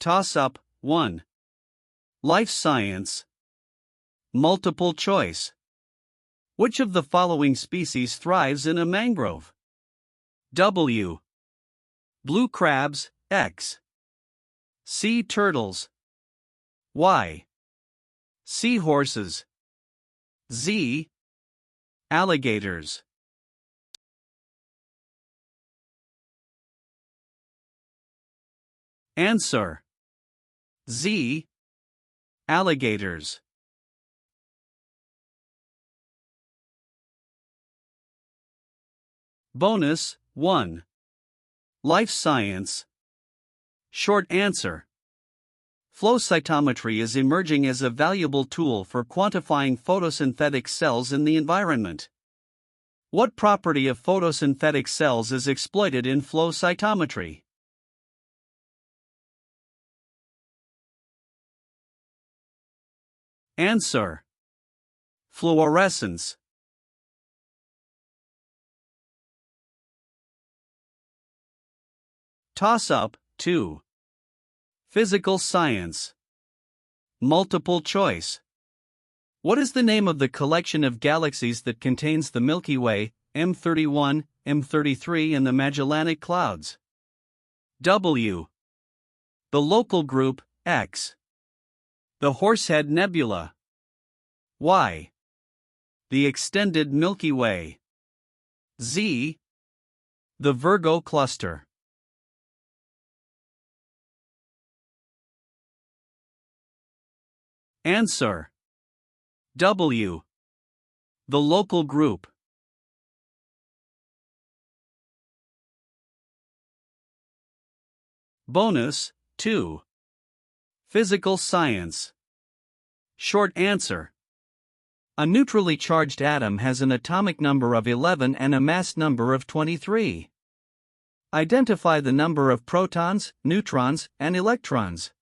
Toss-up 1. Life science. Multiple choice. Which of the following species thrives in a mangrove? W. Blue crabs, X. Sea turtles. Y. Seahorses. Z. Alligators. Answer. Z. Alligators. Bonus 1. Life science. Short answer. Flow cytometry is emerging as a valuable tool for quantifying photosynthetic cells in the environment. What property of photosynthetic cells is exploited in flow cytometry? Answer. Fluorescence. Toss-up 2. Physical science. Multiple choice. What is the name of the collection of galaxies that contains the Milky Way, M31, M33 and the Magellanic Clouds? W. The local group, X. The Horsehead Nebula. Y. The extended Milky Way. Z. The Virgo cluster. Answer. W. The local group. Bonus 2. Physical science. Short answer. A neutrally charged atom has an atomic number of 11 and a mass number of 23. Identify the number of protons, neutrons, and electrons.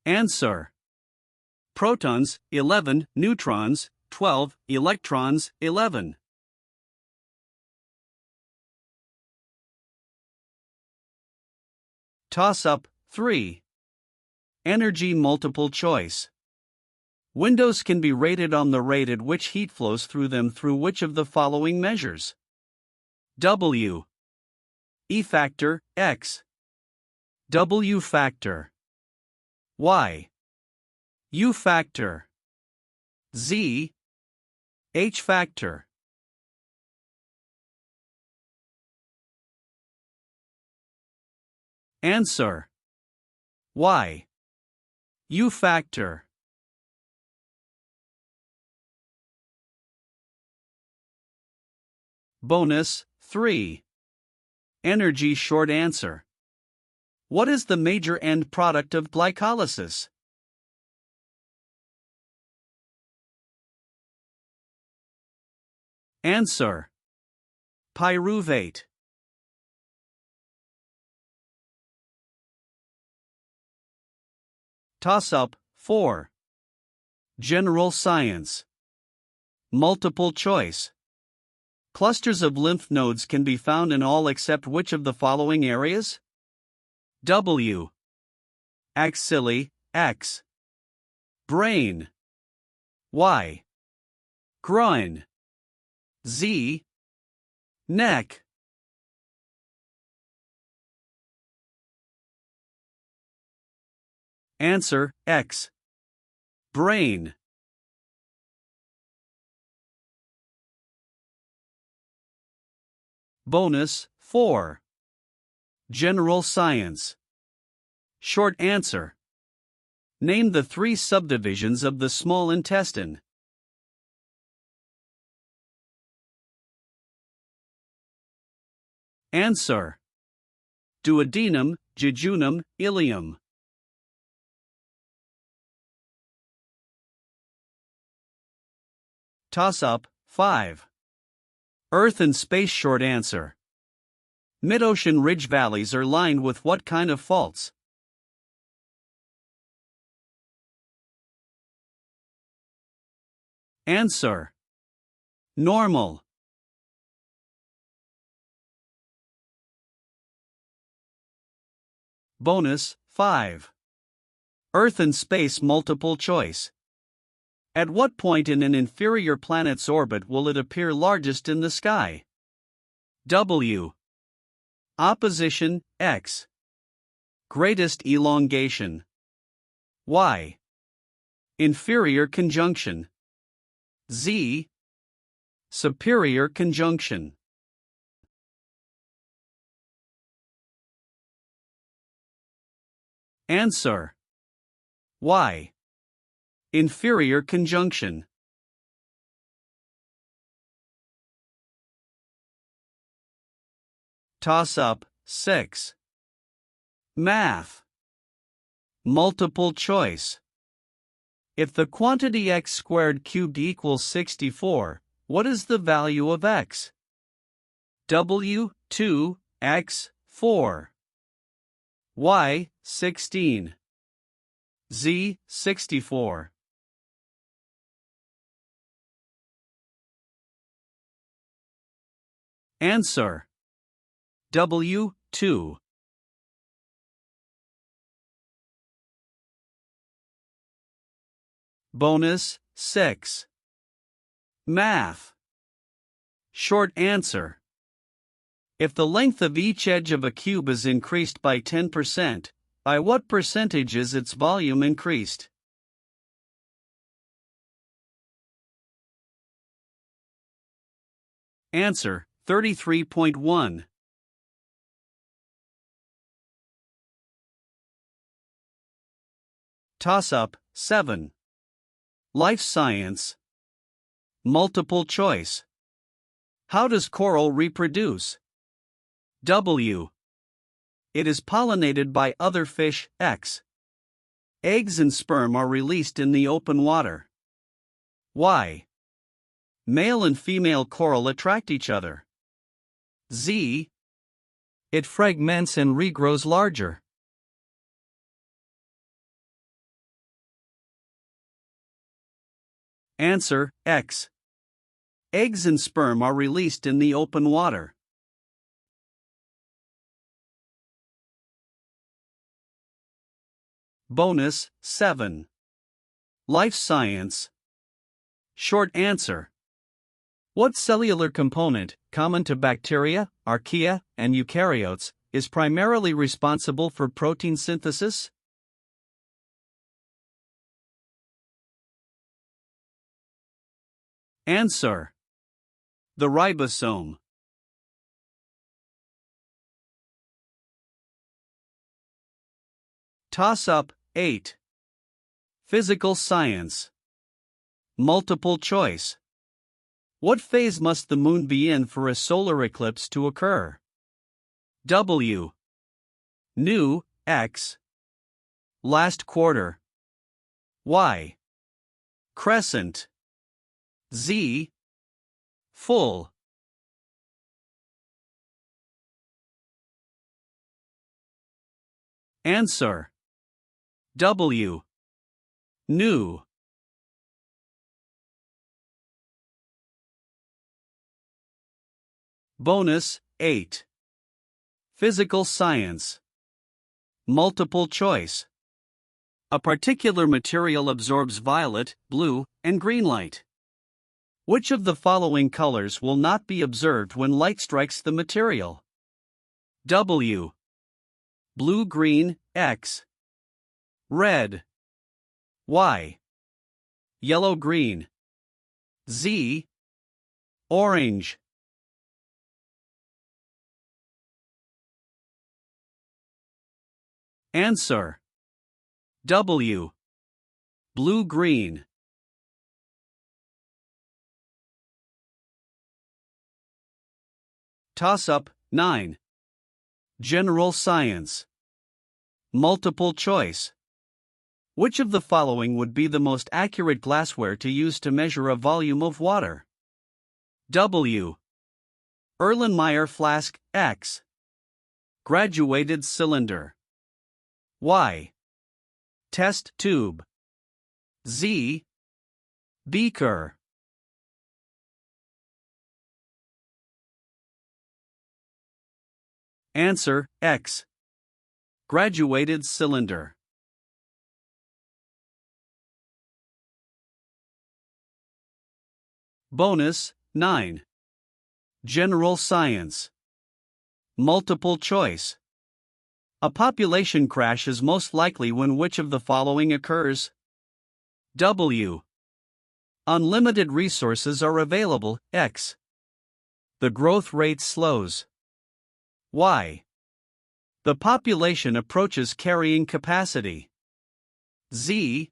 Answer. Protons, 11, neutrons, 12, electrons, 11. Toss-up 3. Energy multiple choice. Windows can be rated on the rate at which heat flows through them through which of the following measures? W. E factor, X. W factor. Y. U factor. Z. H factor. Answer. Y. U factor. Bonus 3. Energy short answer. What is the major end product of glycolysis? Answer. Pyruvate. Toss-up 4. General science. Multiple choice. Clusters of lymph nodes can be found in all except which of the following areas? W. Axillae, X. Brain. Y. Groin. Z. Neck. Answer, X. Brain. Bonus 4. General science. Short answer. Name the 3 subdivisions of the small intestine. Answer. Duodenum, jejunum, ileum. Toss-up 5. Earth and space short answer. Mid-ocean ridge valleys are lined with what kind of faults? Answer. Normal. Bonus 5. Earth and space multiple choice. At what point in an inferior planet's orbit will it appear largest in the sky? W. Opposition X. Greatest elongation. Y. Inferior conjunction. Z. Superior conjunction. Answer. Y. Inferior conjunction. Toss-up 6. Math. Multiple choice. If the quantity x squared cubed equals 64, what is the value of x? W. 2, x. 4. Y. 16. Z. 64. Answer. W. 2. Bonus 6. Math. Short answer. If the length of each edge of a cube is increased by 10%, by what percentage is its volume increased? Answer. 33.1. Toss-up 7. Life science. Multiple choice. How does coral reproduce? W. It is pollinated by other fish. X. Eggs and sperm are released in the open water. Y. Male and female coral attract each other. Z. It fragments and regrows larger. Answer. X. Eggs and sperm are released in the open water. Bonus 7. Life science. Short answer. What cellular component, common to bacteria, archaea, and eukaryotes, is primarily responsible for protein synthesis? Answer. The ribosome. Toss-up 8. Physical science. Multiple choice. What phase must the moon be in for a solar eclipse to occur? W. New, X. Last quarter. Y. Crescent. Z. Full. Answer. W. New. Bonus 8. Physical science. Multiple choice. A particular material absorbs violet, blue, and green light. Which of the following colors will not be observed when light strikes the material? W. Blue-green, X. Red. Y. Yellow-green. Z. Orange. Answer. W. Blue-green. Toss-up 9. General science. Multiple choice. Which of the following would be the most accurate glassware to use to measure a volume of water? W. Erlenmeyer flask, X. Graduated cylinder. Y. Test tube. Z. Beaker. Answer, X. Graduated cylinder. Bonus 9. General science. Multiple choice. A population crash is most likely when which of the following occurs? W. Unlimited resources are available, X. The growth rate slows. Y. The population approaches carrying capacity. Z.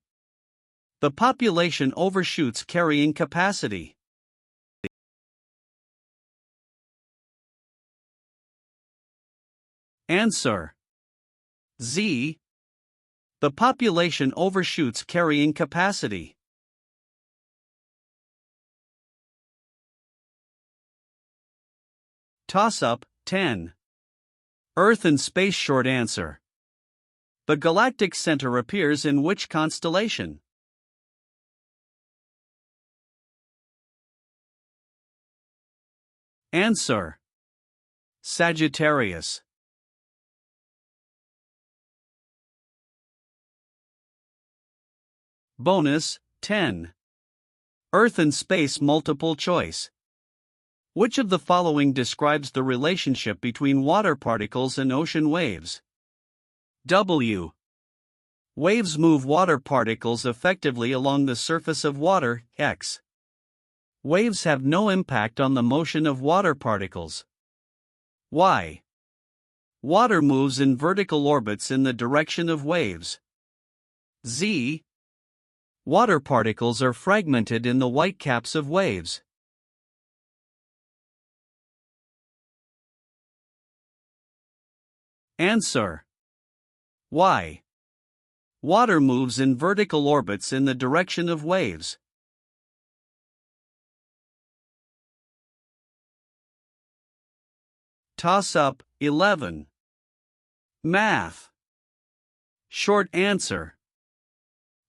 The population overshoots carrying capacity. Answer. Z. The population overshoots carrying capacity. Toss-up 10. Earth and space. Short answer. The galactic center appears in which constellation? Answer. Sagittarius. Bonus 10. Earth and space. Multiple choice. Which of the following describes the relationship between water particles and ocean waves? W. Waves move water particles effectively along the surface of water, X. Waves have no impact on the motion of water particles. Y. Water moves in vertical orbits in the direction of waves. Z. Water particles are fragmented in the whitecaps of waves. Answer. Y. Water moves in vertical orbits in the direction of waves. Toss-up 11. Math. Short answer.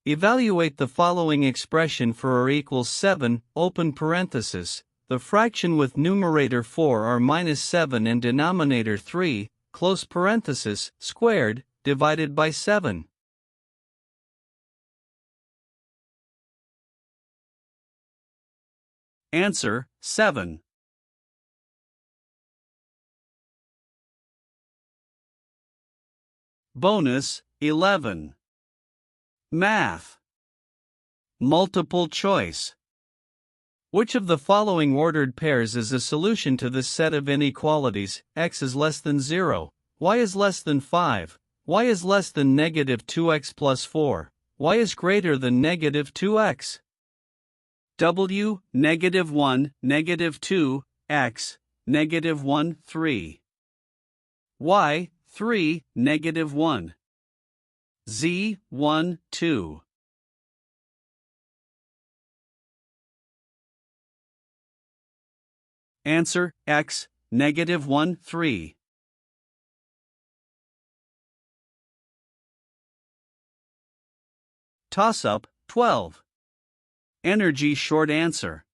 Evaluate the following expression for r equals 7, open parenthesis, the fraction with numerator 4 r minus 7 and denominator 3, close parenthesis, squared, divided by 7. Answer, 7. Bonus, 11. Math. Multiple choice. Which of the following ordered pairs is a solution to this set of inequalities? X is less than 0, y is less than 5, y is less than negative 2x plus 4, y is greater than negative 2x. W, negative 1, negative 2, x, negative 1, 3. Y, 3, negative 1. Z, 1, 2. Answer, x, negative 1, 3. Toss-up, 12. Energy. Short answer.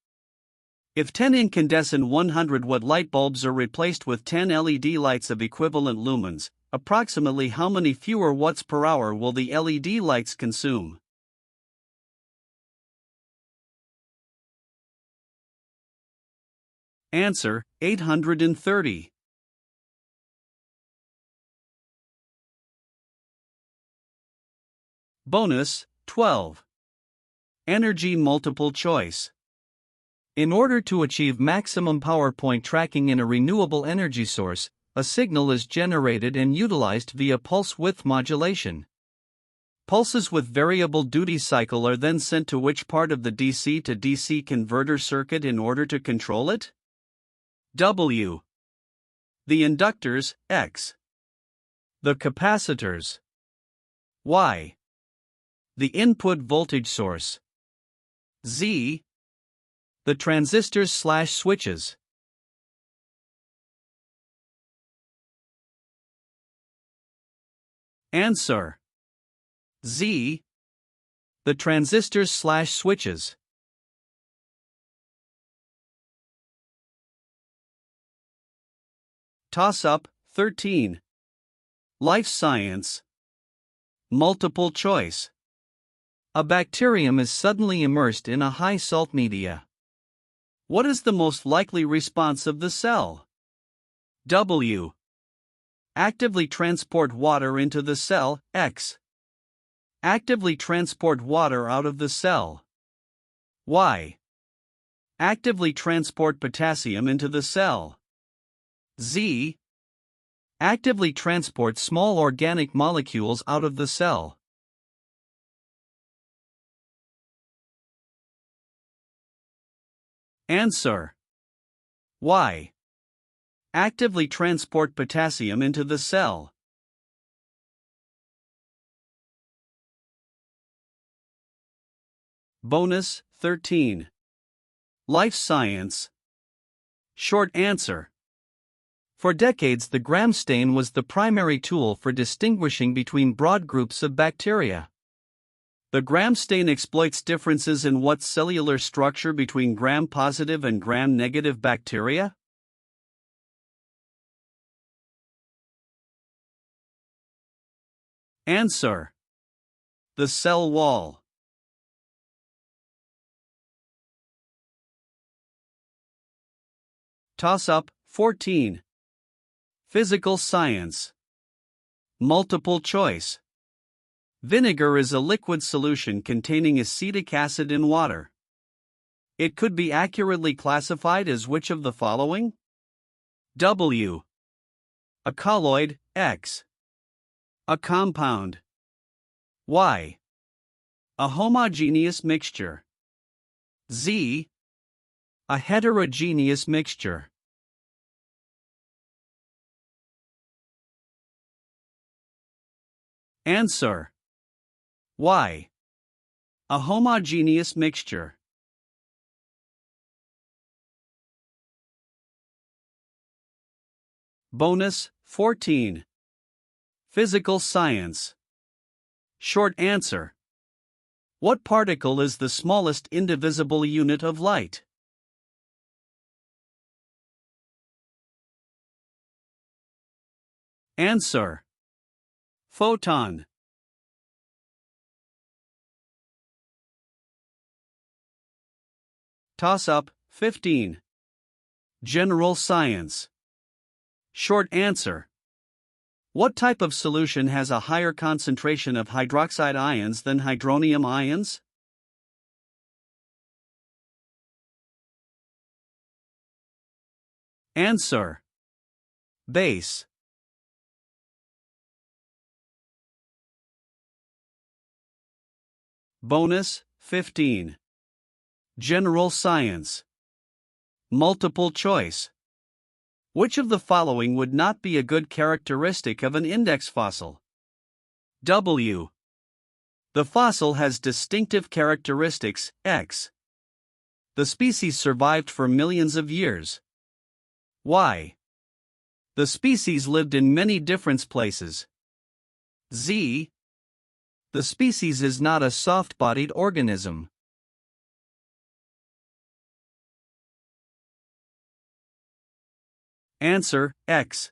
If 10 incandescent 100-watt light bulbs are replaced with 10 LED lights of equivalent lumens, approximately how many fewer watts per hour will the LED lights consume? Answer, 830. Bonus, 12. Energy multiple choice. In order to achieve maximum power point tracking in a renewable energy source, a signal is generated and utilized via pulse width modulation. Pulses with variable duty cycle are then sent to which part of the DC to DC converter circuit in order to control it? W. The inductors, X. The capacitors. Y. The input voltage source. Z. The transistors/switches. Answer. Z. The transistors/switches. Toss-up, 13. Life science. Multiple choice. A bacterium is suddenly immersed in a high salt media. What is the most likely response of the cell? W. Actively transport water into the cell. X. Actively transport water out of the cell. Y. Actively transport potassium into the cell. Z. Actively transport small organic molecules out of the cell. Answer. Y. Actively transport potassium into the cell. Bonus 13. Life science. Short answer. For decades, the Gram stain was the primary tool for distinguishing between broad groups of bacteria. The Gram stain exploits differences in what cellular structure between gram-positive and gram-negative bacteria? Answer. The cell wall. Toss-up 14. Physical science. Multiple choice. Vinegar is a liquid solution containing acetic acid in water. It could be accurately classified as which of the following? W. A colloid. X. A compound. Y. A homogeneous mixture. Z. A heterogeneous mixture. Answer. Y. A homogeneous mixture. Bonus 14. Physical science. Short answer. What particle is the smallest indivisible unit of light? Answer. Photon. Toss-up 15. General science. Short answer. What type of solution has a higher concentration of hydroxide ions than hydronium ions? Answer. Base. Bonus 15. General science. Multiple choice. Which of the following would not be a good characteristic of an index fossil? W. The fossil has distinctive characteristics. X. The species survived for millions of years. Y. The species lived in many different places. Z. The species is not a soft-bodied organism. Answer. X.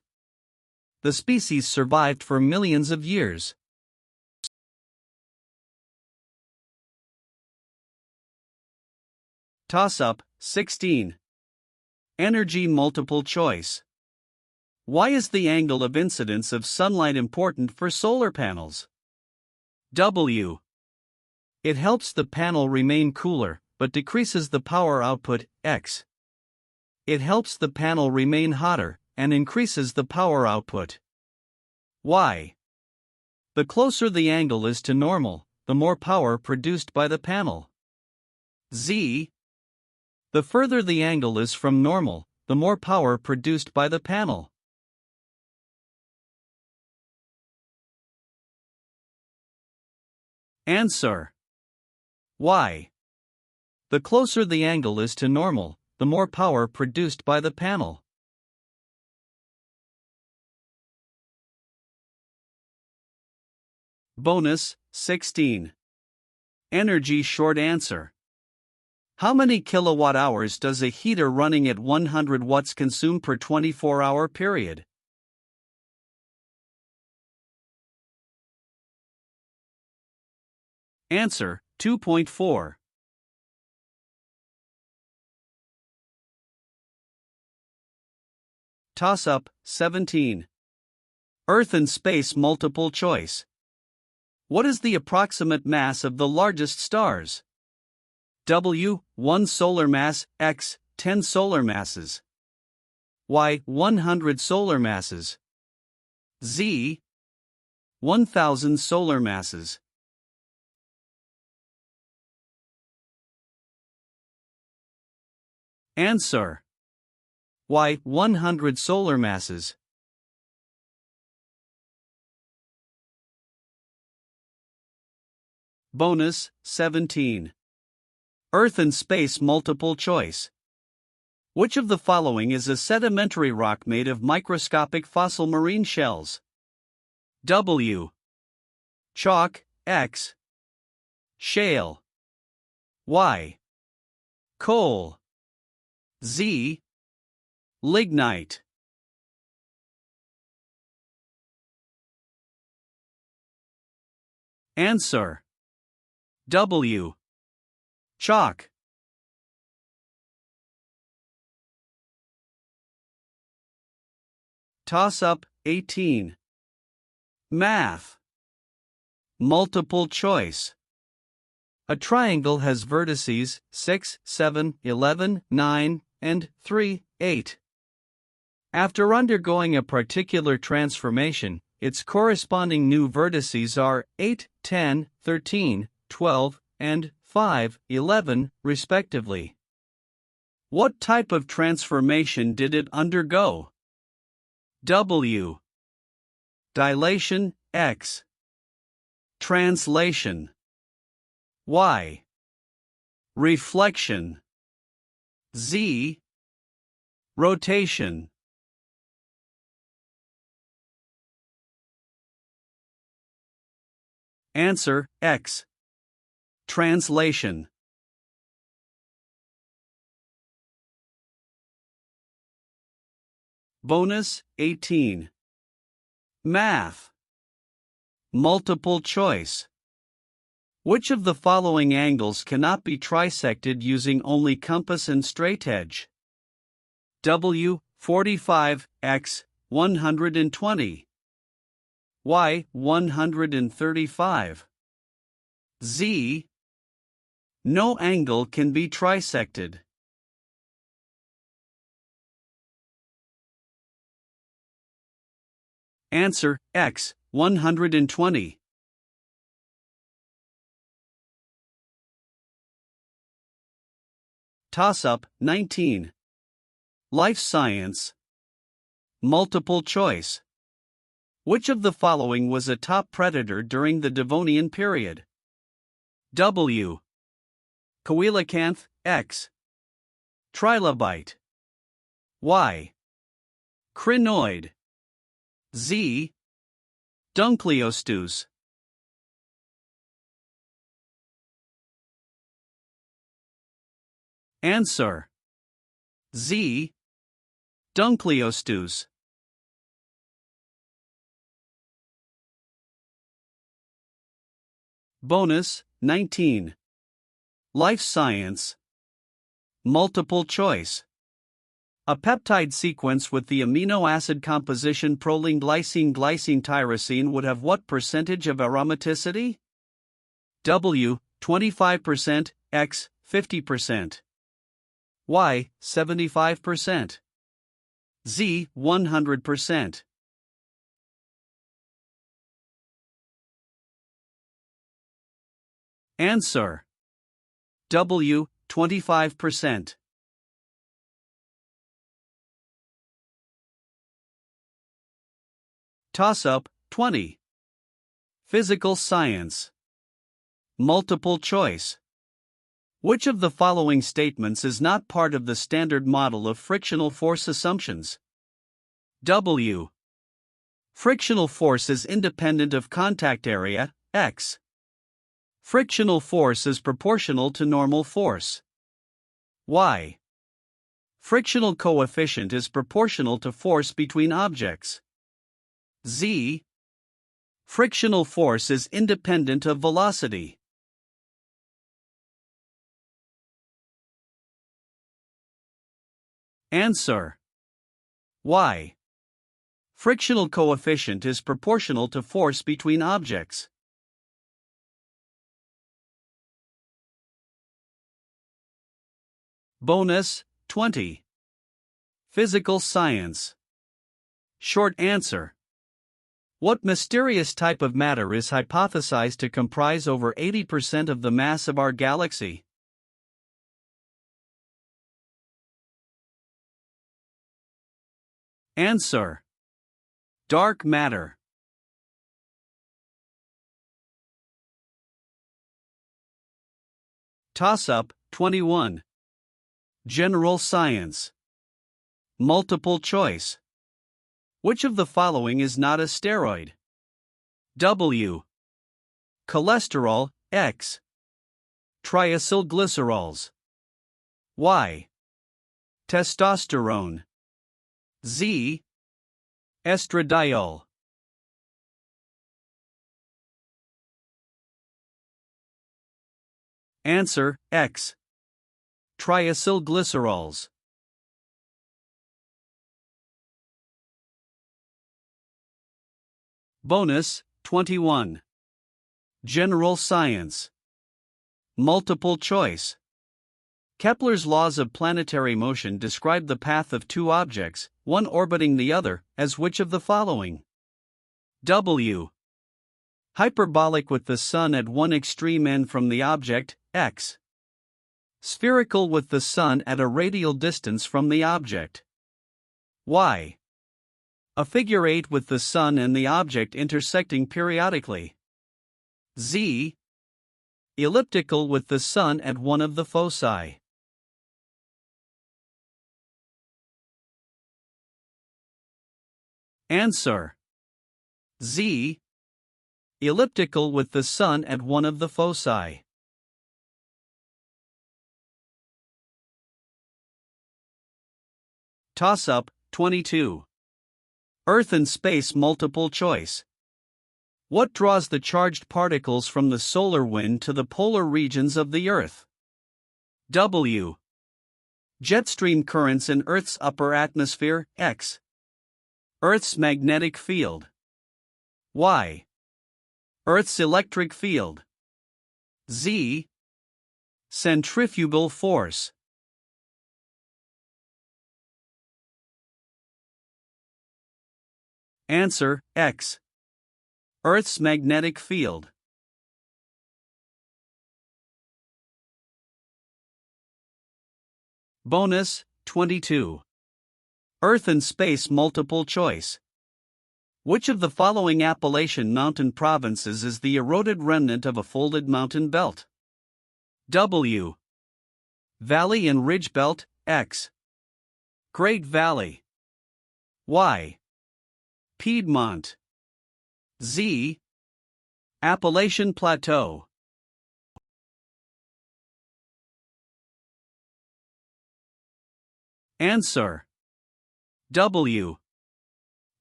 The species survived for millions of years. Toss-up 16. Energy multiple choice. Why is the angle of incidence of sunlight important for solar panels? W. It helps the panel remain cooler, but decreases the power output. X. It helps the panel remain hotter, and increases the power output. Y. The closer the angle is to normal, the more power produced by the panel. Z. The further the angle is from normal, the more power produced by the panel. Answer. Y. The closer the angle is to normal, the more power produced by the panel. Bonus 16. Energy short answer. How many kilowatt hours does a heater running at 100 watts consume per 24-hour period? Answer, 2.4. Toss-up, 17. Earth and space multiple choice. What is the approximate mass of the largest stars? W, 1 solar mass, X, 10 solar masses. Y, 100 solar masses. Z, 1,000 solar masses. Answer. Y, 100 solar masses. Bonus, 17. Earth and space multiple choice. Which of the following is a sedimentary rock made of microscopic fossil marine shells? W. Chalk, X. Shale. Y. Coal. Z. Lignite. Answer. W. Chalk. Toss-up, 18. Math. Multiple choice. A triangle has vertices 6, 7, 11, 9, and 3, 8. After undergoing a particular transformation, its corresponding new vertices are 8, 10, 13, 12, and 5, 11, respectively. What type of transformation did it undergo? W. Dilation, X. Translation. Y. Reflection. Z. Rotation. Answer, X. Translation. Bonus, 18. Math. Multiple choice. Which of the following angles cannot be trisected using only compass and straightedge? W, 45, X, 120. Y, 135. Z. No angle can be trisected. Answer, X, 120. Toss-up, 19. Life science. Multiple choice. Which of the following was a top predator during the Devonian period? W. Coelacanth, X. Trilobite. Y. Crinoid. Z. Dunkleosteus. Answer. Z. Dunkleosteus. Bonus, 19. Life science. Multiple choice. A peptide sequence with the amino acid composition proline glycine glycine tyrosine would have what percentage of aromaticity? W, 25%, X, 50%. Y, 75%. Z, 100%. Answer. W, 25%. Toss-up, 20. Physical science. Multiple choice. Which of the following statements is not part of the standard model of frictional force assumptions? W. Frictional force is independent of contact area, X. Frictional force is proportional to normal force. Y. Frictional coefficient is proportional to force between objects. Z. Frictional force is independent of velocity. Answer. Y. Frictional coefficient is proportional to force between objects. Bonus 20. Physical science. Short answer. What mysterious type of matter is hypothesized to comprise over 80% of the mass of our galaxy? Answer. Dark matter. Toss-up 21. General science. Multiple choice. Which of the following is not a steroid? W. Cholesterol, X. Triacylglycerols. Y. Testosterone. Z. Estradiol. Answer, X. Triacylglycerols. Bonus 21. General science. Multiple choice. Kepler's laws of planetary motion describe the path of two objects, one orbiting the other, as which of the following? W. Hyperbolic with the Sun at one extreme end from the object, X. Spherical with the Sun at a radial distance from the object. Y. A figure 8 with the Sun and the object intersecting periodically. Z. Elliptical with the Sun at one of the foci. Answer. Z. Elliptical with the Sun at one of the foci. Toss-up 22. Earth and space multiple choice. What draws the charged particles from the solar wind to the polar regions of the Earth? W. Jet stream currents in Earth's upper atmosphere, X. Earth's magnetic field. Y. Earth's electric field. Z. Centrifugal force. Answer, X. Earth's magnetic field. Bonus 22. Earth and space multiple choice. Which of the following Appalachian mountain provinces is the eroded remnant of a folded mountain belt? W. Valley and Ridge Belt, X. Great Valley. Y. Piedmont. Z. Appalachian Plateau. Answer. W.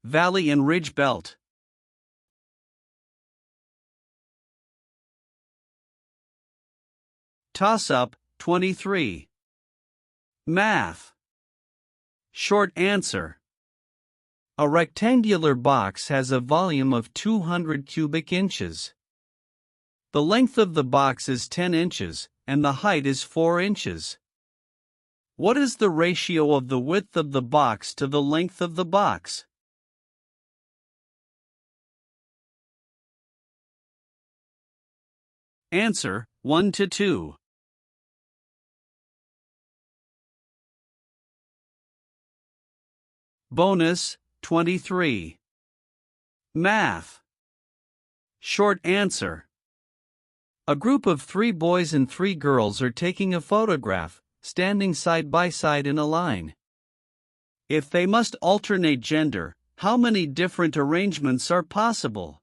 Valley and Ridge Belt. Toss-up 23. Math. Short answer. A rectangular box has a volume of 200 cubic inches. The length of the box is 10 inches, and the height is 4 inches. What is the ratio of the width of the box to the length of the box? Answer, 1:2. Bonus 23. Math. Short answer. A group of 3 boys and 3 girls are taking a photograph, standing side by side in a line. If they must alternate gender, how many different arrangements are possible?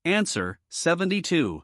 Answer, 72.